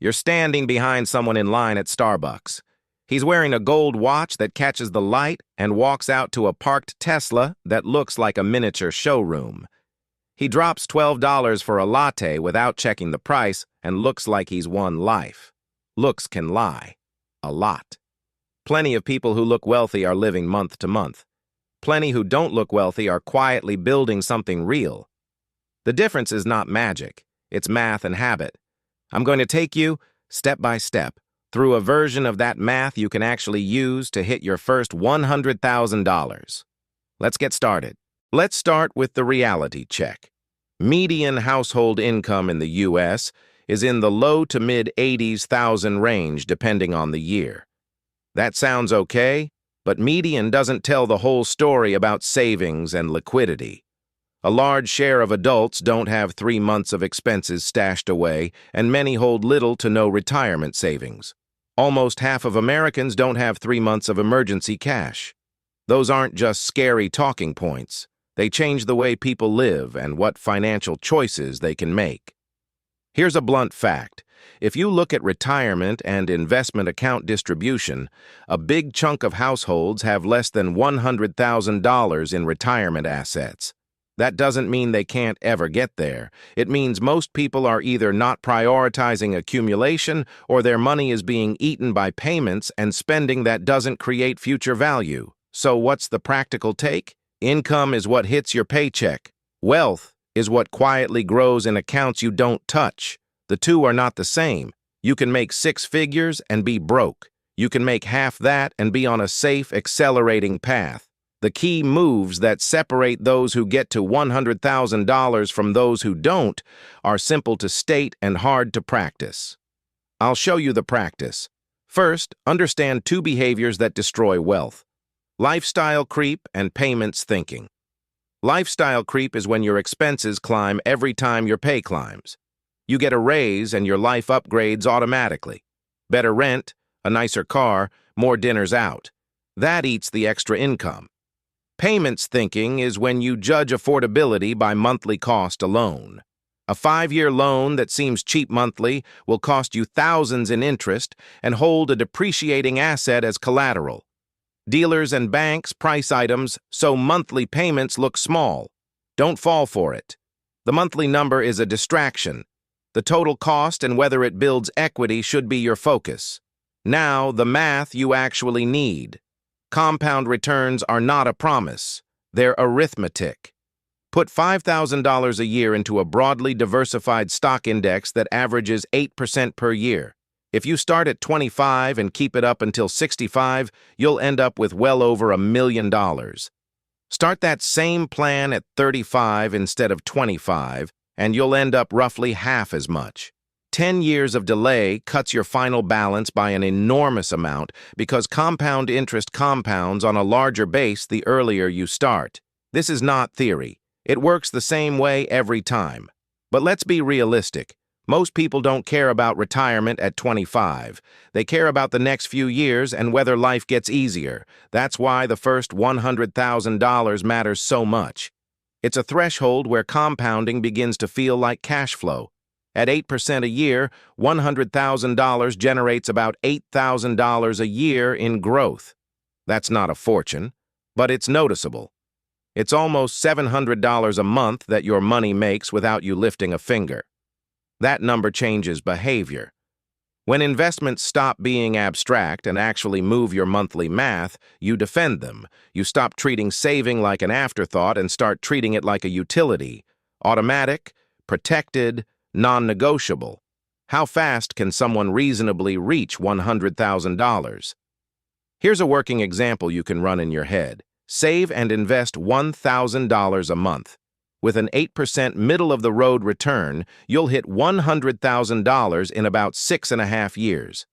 You're standing behind someone in line at Starbucks. He's wearing a gold watch that catches the light and walks out to a parked Tesla that looks like a miniature showroom. He drops $12 for a latte without checking the price and looks like he's won life. Looks can lie. A lot. Plenty of people who look wealthy are living month to month. Plenty who don't look wealthy are quietly building something real. The difference is not magic. It's math and habit. I'm going to take you, step by step, through a version of that math you can actually use to hit your first $100,000. Let's get started. Let's start with the reality check. Median household income in the U.S. is in the low to mid-80s thousand range depending on the year. That sounds okay, but median doesn't tell the whole story about savings and liquidity. A large share of adults don't have 3 months of expenses stashed away, and many hold little to no retirement savings. Almost half of Americans don't have 3 months of emergency cash. Those aren't just scary talking points. They change the way people live and what financial choices they can make. Here's a blunt fact. If you look at retirement and investment account distribution, a big chunk of households have less than $100,000 in retirement assets. That doesn't mean they can't ever get there. It means most people are either not prioritizing accumulation or their money is being eaten by payments and spending that doesn't create future value. So what's the practical take? Income is what hits your paycheck. Wealth is what quietly grows in accounts you don't touch. The two are not the same. You can make 6 figures and be broke. You can make half that and be on a safe, accelerating path. The key moves that separate those who get to $100,000 from those who don't are simple to state and hard to practice. I'll show you the practice. First, understand 2 behaviors that destroy wealth: lifestyle creep and payments thinking. Lifestyle creep is when your expenses climb every time your pay climbs. You get a raise and your life upgrades automatically. Better rent, a nicer car, more dinners out. That eats the extra income. Payments thinking is when you judge affordability by monthly cost alone. A 5-year loan that seems cheap monthly will cost you thousands in interest and hold a depreciating asset as collateral. Dealers and banks price items so monthly payments look small. Don't fall for it. The monthly number is a distraction. The total cost and whether it builds equity should be your focus. Now, the math you actually need. Compound returns are not a promise. They're arithmetic. Put $5,000 a year into a broadly diversified stock index that averages 8% per year. If you start at 25 and keep it up until 65, you'll end up with well over $1 million. Start that same plan at 35 instead of 25, and you'll end up roughly half as much. 10 years of delay cuts your final balance by an enormous amount because compound interest compounds on a larger base the earlier you start. This is not theory. It works the same way every time. But let's be realistic. Most people don't care about retirement at 25. They care about the next few years and whether life gets easier. That's why the first $100,000 matters so much. It's a threshold where compounding begins to feel like cash flow. At 8% a year, $100,000 generates about $8,000 a year in growth. That's not a fortune, but it's noticeable. It's almost $700 a month that your money makes without you lifting a finger. That number changes behavior. When investments stop being abstract and actually move your monthly math, you defend them. You stop treating saving like an afterthought and start treating it like a utility. Automatic, protected, non-negotiable. How fast can someone reasonably reach $100,000? Here's a working example you can run in your head. Save and invest $1,000 a month. With an 8% middle-of-the-road return, you'll hit $100,000 in about 6.5 years.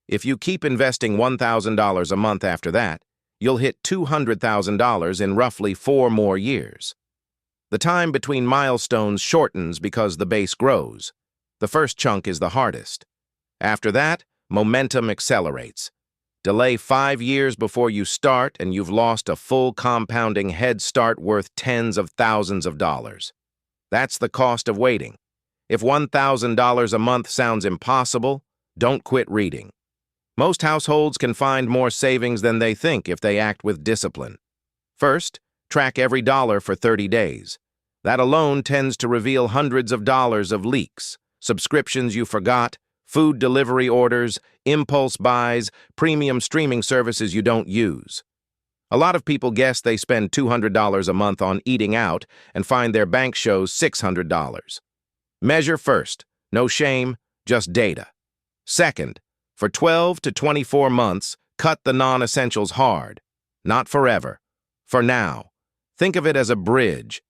If you keep investing $1,000 a month after that, you'll hit $200,000 in roughly 4 more years. The time between milestones shortens because the base grows. The first chunk is the hardest. After that, momentum accelerates. Delay 5 years before you start and you've lost a full compounding head start worth tens of thousands of dollars. That's the cost of waiting. If $1,000 a month sounds impossible, Don't quit reading. Most households can find more savings than they think if they act with discipline. First, track every dollar for 30 days. That alone tends to reveal hundreds of dollars of leaks, subscriptions you forgot, food delivery orders, impulse buys, premium streaming services you don't use. A lot of people guess they spend $200 a month on eating out and find their bank shows $600. Measure first, no shame, just data. Second, for 12 to 24 months, cut the non-essentials hard. Not forever. For now. Think of it as a bridge.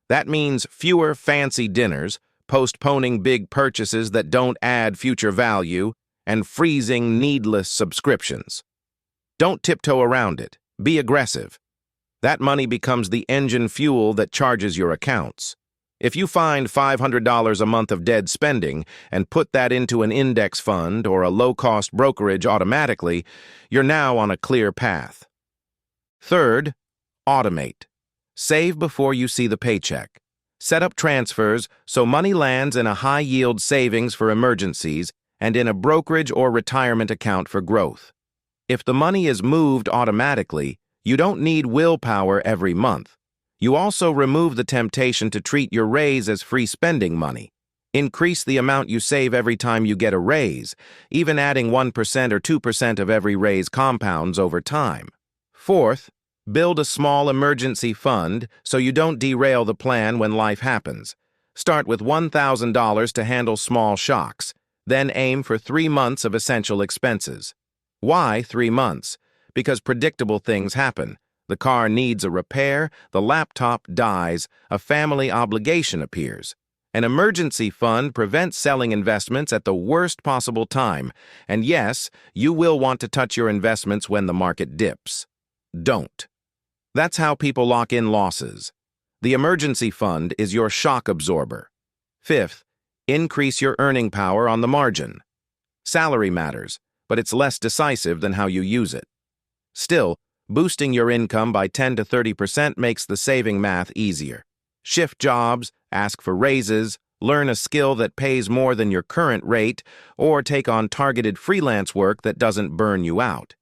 That means fewer fancy dinners, postponing big purchases that don't add future value, and freezing needless subscriptions. Don't tiptoe around it. Be aggressive. That money becomes the engine fuel that charges your accounts. If you find $500 a month of dead spending and put that into an index fund or a low-cost brokerage automatically, you're now on a clear path. Third, automate. Save before you see the paycheck. Set up transfers so money lands in a high-yield savings for emergencies and in a brokerage or retirement account for growth. If the money is moved automatically, you don't need willpower every month. You also remove the temptation to treat your raise as free spending money. Increase the amount you save every time you get a raise. Even adding 1% or 2% of every raise compounds over time. Fourth, build a small emergency fund so you don't derail the plan when life happens. Start with $1,000 to handle small shocks, then aim for 3 months of essential expenses. Why 3 months? Because predictable things happen. The car needs a repair, the laptop dies, a family obligation appears. An emergency fund prevents selling investments at the worst possible time, and yes, you will want to touch your investments when the market dips. Don't. That's how people lock in losses. The emergency fund is your shock absorber. Fifth, increase your earning power on the margin. Salary matters, but it's less decisive than how you use it. Still, boosting your income by 10 to 30% makes the saving math easier. Shift jobs, ask for raises, learn a skill that pays more than your current rate, or take on targeted freelance work that doesn't burn you out.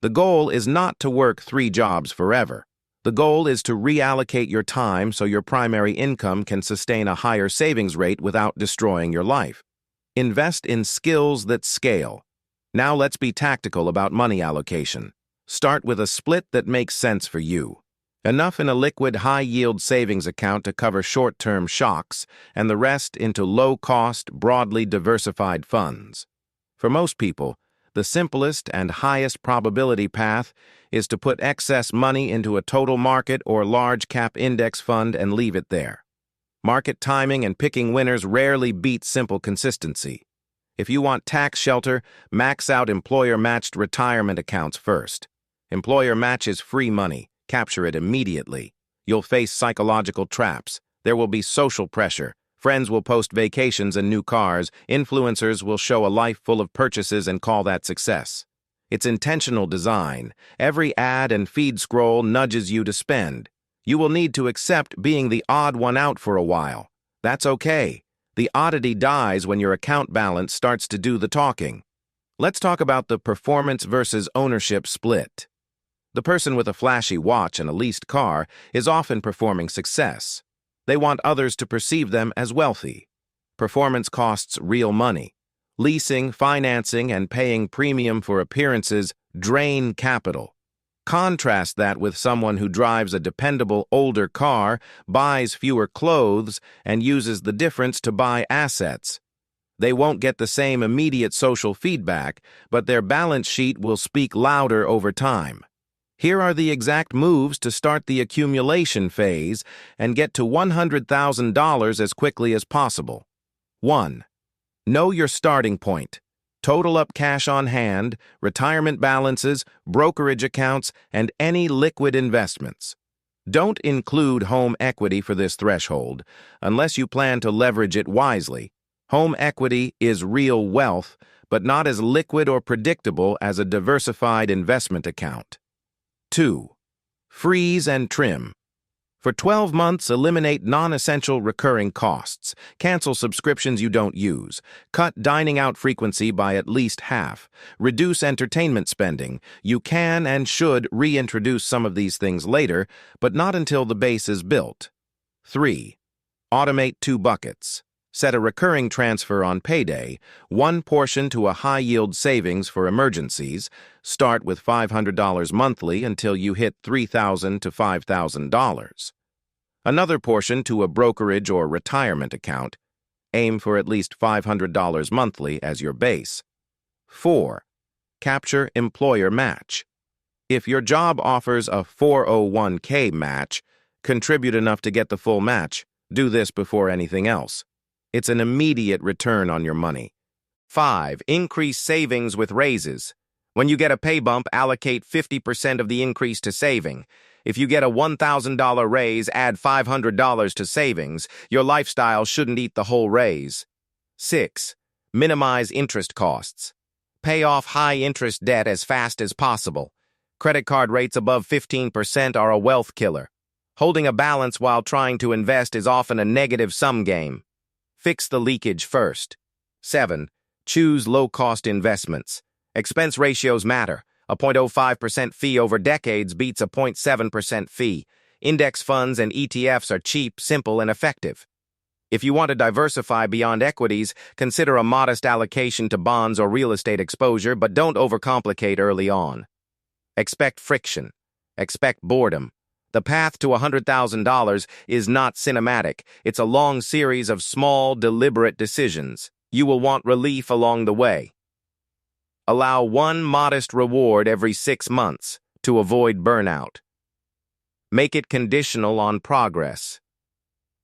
The goal is not to work 3 jobs forever. The goal is to reallocate your time so your primary income can sustain a higher savings rate without destroying your life. Invest in skills that scale. Now let's be tactical about money allocation. Start with a split that makes sense for you. Enough in a liquid, high-yield savings account to cover short-term shocks, and the rest into low-cost, broadly diversified funds. For most people, the simplest and highest probability path is to put excess money into a total market or large-cap index fund and leave it there. Market timing and picking winners rarely beat simple consistency. If you want tax shelter, max out employer-matched retirement accounts first. Employer matches free money. Capture it immediately. You'll face psychological traps. There will be social pressure. Friends will post vacations and new cars. Influencers will show a life full of purchases and call that success. It's intentional design. Every ad and feed scroll nudges you to spend. You will need to accept being the odd one out for a while. That's okay. The oddity dies when your account balance starts to do the talking. Let's talk about the performance versus ownership split. The person with a flashy watch and a leased car is often performing success. They want others to perceive them as wealthy. Performance costs real money. Leasing, financing, and paying premium for appearances drain capital. Contrast that with someone who drives a dependable older car, buys fewer clothes, and uses the difference to buy assets. They won't get the same immediate social feedback, but their balance sheet will speak louder over time. Here are the exact moves to start the accumulation phase and get to $100,000 as quickly as possible. 1. Know your starting point. Total up cash on hand, retirement balances, brokerage accounts, and any liquid investments. Don't include home equity for this threshold, unless you plan to leverage it wisely. Home equity is real wealth, but not as liquid or predictable as a diversified investment account. 2. Freeze and trim. For 12 months, eliminate non-essential recurring costs. Cancel subscriptions you don't use. Cut dining out frequency by at least half. Reduce entertainment spending. You can and should reintroduce some of these things later, but not until the base is built. 3. Automate 2 buckets. Set a recurring transfer on payday, one portion to a high-yield savings for emergencies. Start with $500 monthly until you hit $3,000 to $5,000. Another portion to a brokerage or retirement account. Aim for at least $500 monthly as your base. 4. Capture employer match. If your job offers a 401k match, contribute enough to get the full match. Do this before anything else. It's an immediate return on your money. 5. Increase savings with raises. When you get a pay bump, allocate 50% of the increase to saving. If you get a $1,000 raise, add $500 to savings. Your lifestyle shouldn't eat the whole raise. 6. Minimize interest costs. Pay off high-interest debt as fast as possible. Credit card rates above 15% are a wealth killer. Holding a balance while trying to invest is often a negative-sum game. Fix the leakage first. 7. Choose low-cost investments. Expense ratios matter. A 0.05% fee over decades beats a 0.7% fee. Index funds and ETFs are cheap, simple, and effective. If you want to diversify beyond equities, consider a modest allocation to bonds or real estate exposure, but don't overcomplicate early on. Expect friction. Expect boredom. The path to $100,000 is not cinematic. It's a long series of small, deliberate decisions. You will want relief along the way. Allow one modest reward every 6 months to avoid burnout. Make it conditional on progress.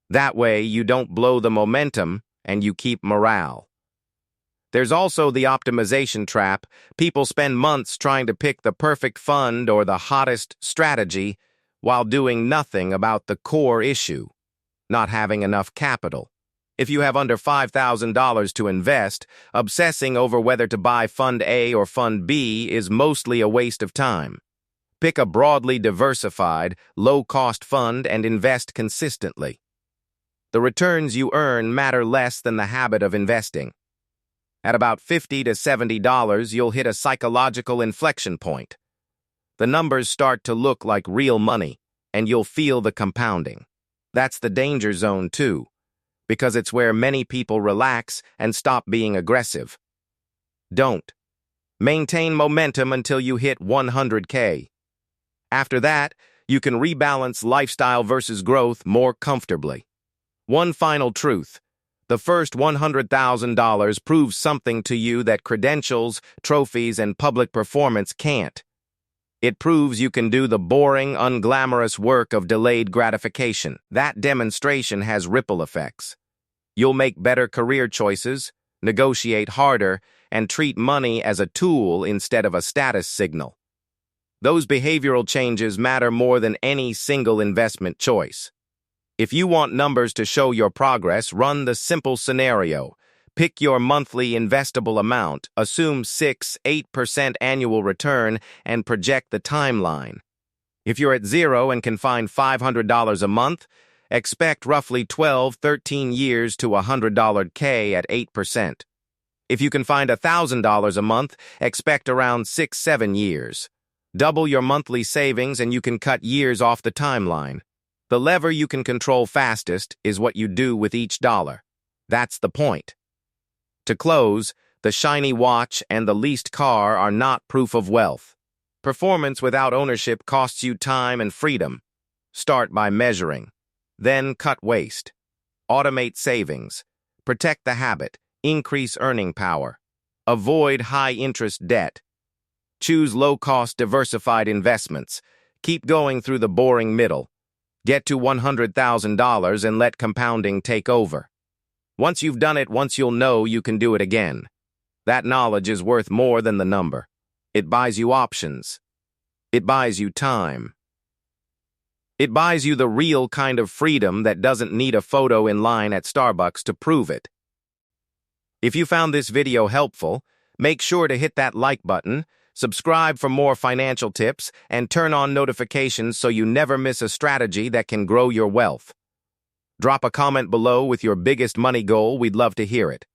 That way, you don't blow the momentum and you keep morale. There's also the optimization trap. People spend months trying to pick the perfect fund or the hottest strategy while doing nothing about the core issue, not having enough capital. If you have under $5,000 to invest, obsessing over whether to buy Fund A or Fund B is mostly a waste of time. Pick a broadly diversified, low-cost fund and invest consistently. The returns you earn matter less than the habit of investing. At about $50 to $70, you'll hit a psychological inflection point. The numbers start to look like real money, and you'll feel the compounding. That's the danger zone, too, because it's where many people relax and stop being aggressive. Don't. Maintain momentum until you hit 100K. After that, you can rebalance lifestyle versus growth more comfortably. One final truth. The first $100,000 proves something to you that credentials, trophies, and public performance can't. It proves you can do the boring, unglamorous work of delayed gratification. That demonstration has ripple effects. You'll make better career choices, negotiate harder, and treat money as a tool instead of a status signal. Those behavioral changes matter more than any single investment choice. If you want numbers to show your progress, run the simple scenario. Pick your monthly investable amount, assume 6-8% annual return, and project the timeline. If you're at zero and can find $500 a month, expect roughly 12-13 years to $100K at 8%. If you can find $1,000 a month, expect around 6-7 years. Double your monthly savings and you can cut years off the timeline. The lever you can control fastest is what you do with each dollar. That's the point. To close, the shiny watch and the leased car are not proof of wealth. Performance without ownership costs you time and freedom. Start by measuring. Then cut waste. Automate savings. Protect the habit. Increase earning power. Avoid high-interest debt. Choose low-cost diversified investments. Keep going through the boring middle. Get to $100,000 and let compounding take over. Once you've done it once, you'll know you can do it again. That knowledge is worth more than the number. It buys you options. It buys you time. It buys you the real kind of freedom that doesn't need a photo in line at Starbucks to prove it. If you found this video helpful, make sure to hit that like button, Subscribe for more financial tips and turn on notifications so you never miss a strategy that can grow your wealth. Drop a comment below with your biggest money goal. We'd love to hear it.